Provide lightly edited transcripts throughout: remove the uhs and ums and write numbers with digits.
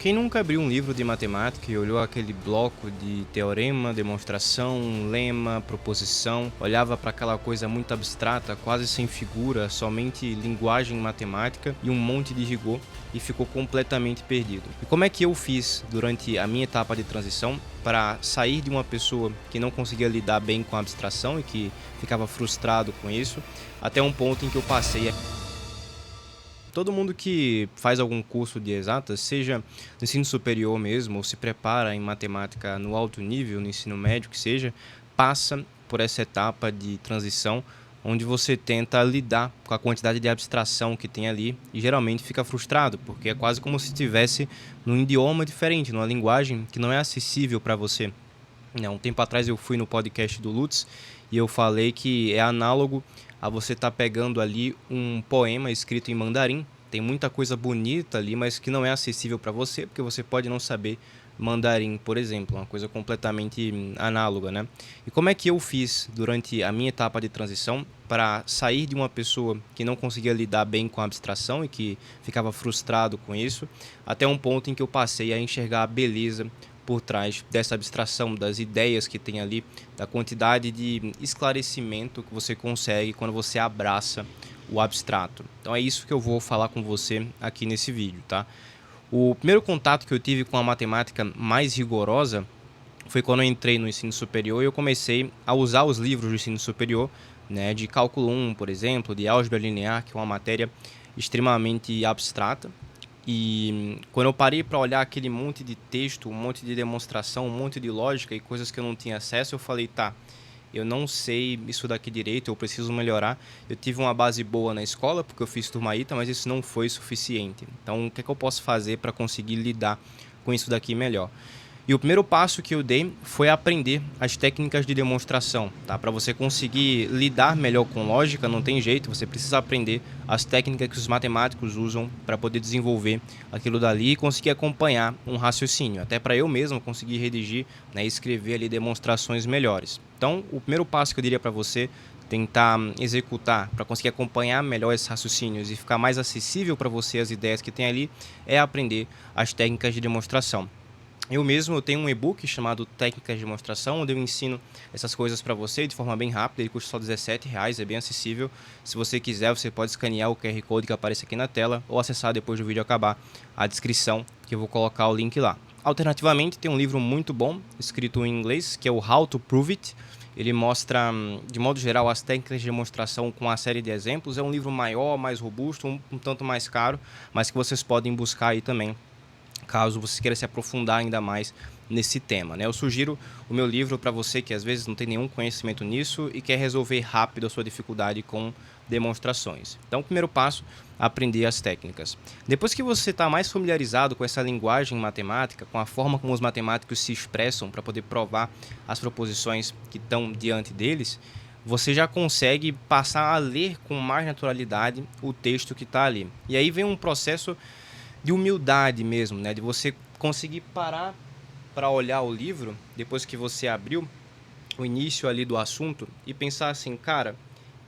Quem nunca abriu um livro de matemática e olhou aquele bloco de teorema, demonstração, lema, proposição, olhava para aquela coisa muito abstrata, quase sem figura, somente linguagem matemática e um monte de rigor e ficou completamente perdido. E como é que eu fiz durante a minha etapa de transição para sair de uma pessoa que não conseguia lidar bem com a abstração e que ficava frustrado com isso, até um ponto em que eu passei a todo mundo que faz algum curso de exatas, seja no ensino superior mesmo, ou se prepara em matemática no alto nível, no ensino médio que seja, passa por essa etapa de transição onde você tenta lidar com a quantidade de abstração que tem ali e geralmente fica frustrado, porque é quase como se estivesse num idioma diferente, numa linguagem que não é acessível para você. Um tempo atrás eu fui no podcast do Lutz e eu falei que é análogo a você estar pegando ali um poema escrito em mandarim. Tem muita coisa bonita ali, mas que não é acessível para você, porque você pode não saber mandarim, por exemplo, uma coisa completamente análoga, né? E como é que eu fiz durante a minha etapa de transição para sair de uma pessoa que não conseguia lidar bem com a abstração e que ficava frustrado com isso, até um ponto em que eu passei a enxergar a beleza por trás dessa abstração, das ideias que tem ali, da quantidade de esclarecimento que você consegue quando você abraça o abstrato. Então é isso que eu vou falar com você aqui nesse vídeo, tá? O primeiro contato que eu tive com a matemática mais rigorosa foi quando eu entrei no ensino superior e eu comecei a usar os livros do ensino superior, né, de cálculo 1, por exemplo, de álgebra linear, que é uma matéria extremamente abstrata. E quando eu parei para olhar aquele monte de texto, um monte de demonstração, um monte de lógica e coisas que eu não tinha acesso, eu falei, tá, eu não sei isso daqui direito, eu preciso melhorar. Eu tive uma base boa na escola, porque eu fiz turma ITA, mas isso não foi suficiente. Então, o que é que eu posso fazer para conseguir lidar com isso daqui melhor? E o primeiro passo que eu dei foi aprender as técnicas de demonstração, tá? Para você conseguir lidar melhor com lógica, não tem jeito, você precisa aprender as técnicas que os matemáticos usam para poder desenvolver aquilo dali e conseguir acompanhar um raciocínio, até para eu mesmo conseguir redigir, né, e escrever ali demonstrações melhores. Então, o primeiro passo que eu diria para você tentar executar para conseguir acompanhar melhor esses raciocínios e ficar mais acessível para você as ideias que tem ali é aprender as técnicas de demonstração. Eu mesmo tenho um e-book chamado Técnicas de Demonstração, onde eu ensino essas coisas para você de forma bem rápida. Ele custa só R$ 17, é bem acessível. Se você quiser, você pode escanear o QR Code que aparece aqui na tela ou acessar depois do vídeo acabar a descrição, que eu vou colocar o link lá. Alternativamente, tem um livro muito bom, escrito em inglês, que é o How to Prove It. Ele mostra, de modo geral, as técnicas de demonstração com uma série de exemplos. É um livro maior, mais robusto, um tanto mais caro, mas que vocês podem buscar aí também caso você queira se aprofundar ainda mais nesse tema, né? Eu sugiro o meu livro para você que às vezes não tem nenhum conhecimento nisso e quer resolver rápido a sua dificuldade com demonstrações. Então, o primeiro passo, aprender as técnicas. Depois que você está mais familiarizado com essa linguagem matemática, com a forma como os matemáticos se expressam para poder provar as proposições que estão diante deles, você já consegue passar a ler com mais naturalidade o texto que está ali. E aí vem um processo de humildade mesmo, né? De você conseguir parar para olhar o livro depois que você abriu o início ali do assunto e pensar assim, cara,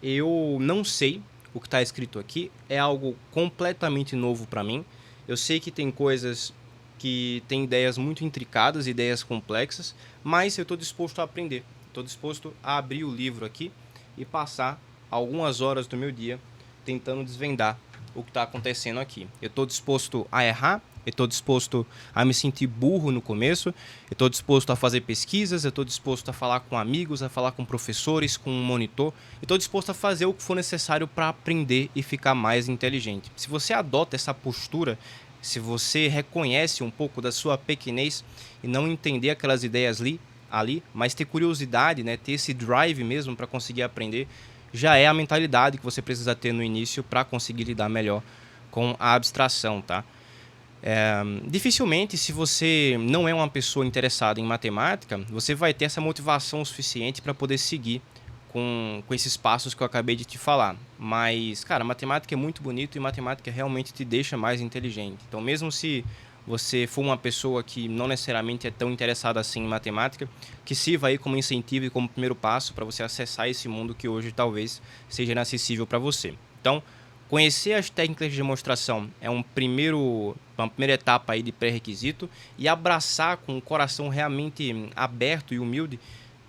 eu não sei o que está escrito aqui, é algo completamente novo para mim. Eu sei que tem coisas que têm ideias muito intricadas, ideias complexas, mas eu estou disposto a aprender. Estou disposto a abrir o livro aqui e passar algumas horas do meu dia tentando desvendar o que está acontecendo aqui. Eu estou disposto a errar, eu estou disposto a me sentir burro no começo, eu estou disposto a fazer pesquisas, eu estou disposto a falar com amigos, a falar com professores, com um monitor, eu estou disposto a fazer o que for necessário para aprender e ficar mais inteligente. Se você adota essa postura, se você reconhece um pouco da sua pequenez e não entender aquelas ideias ali, mas ter curiosidade, né, ter esse drive mesmo para conseguir aprender, já é a mentalidade que você precisa ter no início para conseguir lidar melhor com a abstração, tá? Dificilmente, se você não é uma pessoa interessada em matemática, você vai ter essa motivação suficiente para poder seguir com esses passos que eu acabei de te falar. Mas, cara, matemática é muito bonito e matemática realmente te deixa mais inteligente. Então, mesmo se você for uma pessoa que não necessariamente é tão interessada assim em matemática, que sirva aí como incentivo e como primeiro passo para você acessar esse mundo que hoje talvez seja inacessível para você. Então, Conhecer as técnicas de demonstração é uma primeira etapa aí de pré-requisito, e abraçar com o coração realmente aberto e humilde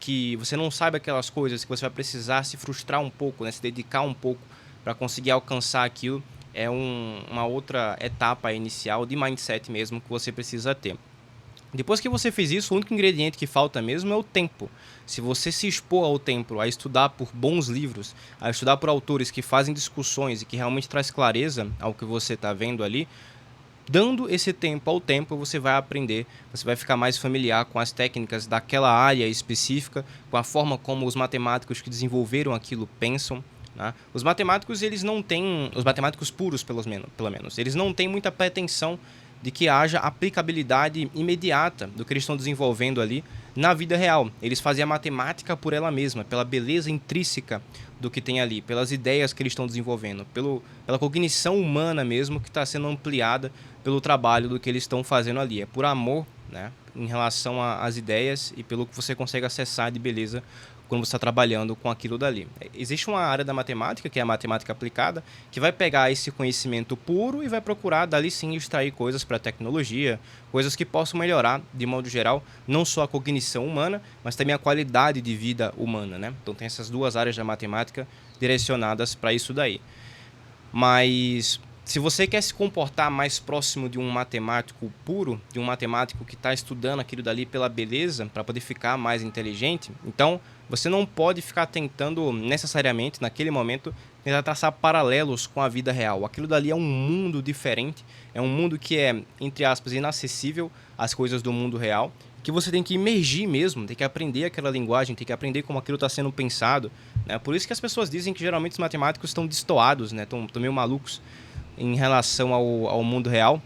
que você não sabe aquelas coisas, que você vai precisar se frustrar um pouco, né, se dedicar um pouco para conseguir alcançar aquilo, é uma outra etapa inicial de mindset mesmo que você precisa ter. Depois que você fez isso, o único ingrediente que falta mesmo é o tempo. Se você se expor ao tempo, a estudar por bons livros, a estudar por autores que fazem discussões e que realmente traz clareza ao que você está vendo ali, dando esse tempo ao tempo, você vai aprender, você vai ficar mais familiar com as técnicas daquela área específica, com a forma como os matemáticos que desenvolveram aquilo pensam, né? Os matemáticos, eles não têm, os matemáticos puros pelo menos, eles não têm muita pretensão de que haja aplicabilidade imediata do que eles estão desenvolvendo ali na vida real. Eles fazem a matemática por ela mesma, pela beleza intrínseca do que tem ali, pelas ideias que eles estão desenvolvendo, pela cognição humana mesmo que está sendo ampliada pelo trabalho do que eles estão fazendo ali. É por amor, né, em relação às ideias e pelo que você consegue acessar de beleza quando você está trabalhando com aquilo dali. Existe uma área da matemática, que é a matemática aplicada, que vai pegar esse conhecimento puro e vai procurar dali sim extrair coisas para a tecnologia, coisas que possam melhorar, de modo geral, não só a cognição humana, mas também a qualidade de vida humana, né? Então tem essas duas áreas da matemática direcionadas para isso daí. Mas se você quer se comportar mais próximo de um matemático puro, de um matemático que está estudando aquilo dali pela beleza, para poder ficar mais inteligente, então você não pode ficar tentando necessariamente, naquele momento, tentar traçar paralelos com a vida real. Aquilo dali é um mundo diferente, é um mundo que é, entre aspas, inacessível às coisas do mundo real, que você tem que imergir mesmo, tem que aprender aquela linguagem, tem que aprender como aquilo está sendo pensado, né? Por isso que as pessoas dizem que geralmente os matemáticos estão destoados, né? Estão meio malucos em relação ao mundo real.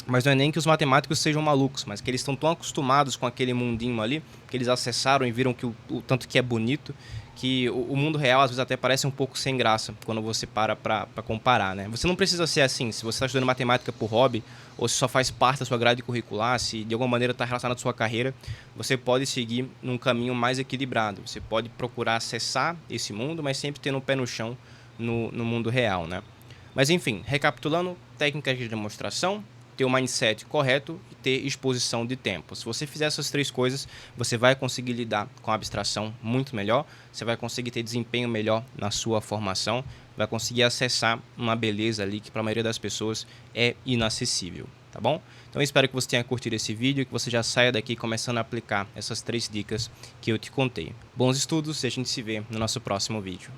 Mas não é nem que os matemáticos sejam malucos, mas que eles estão tão acostumados com aquele mundinho ali, que eles acessaram e viram que o tanto que é bonito, que o mundo real às vezes até parece um pouco sem graça quando você para comparar, né? Você não precisa ser assim. Se você está estudando matemática por hobby, ou se só faz parte da sua grade curricular, se de alguma maneira está relacionado à sua carreira, você pode seguir num caminho mais equilibrado. Você pode procurar acessar esse mundo, mas sempre tendo um pé no chão no mundo real, né? Mas enfim, recapitulando, técnicas de demonstração, ter o mindset correto e ter exposição de tempo. Se você fizer essas três coisas, você vai conseguir lidar com a abstração muito melhor, você vai conseguir ter desempenho melhor na sua formação, vai conseguir acessar uma beleza ali que para a maioria das pessoas é inacessível, tá bom? Então eu espero que você tenha curtido esse vídeo e que você já saia daqui começando a aplicar essas três dicas que eu te contei. Bons estudos e a gente se vê no nosso próximo vídeo.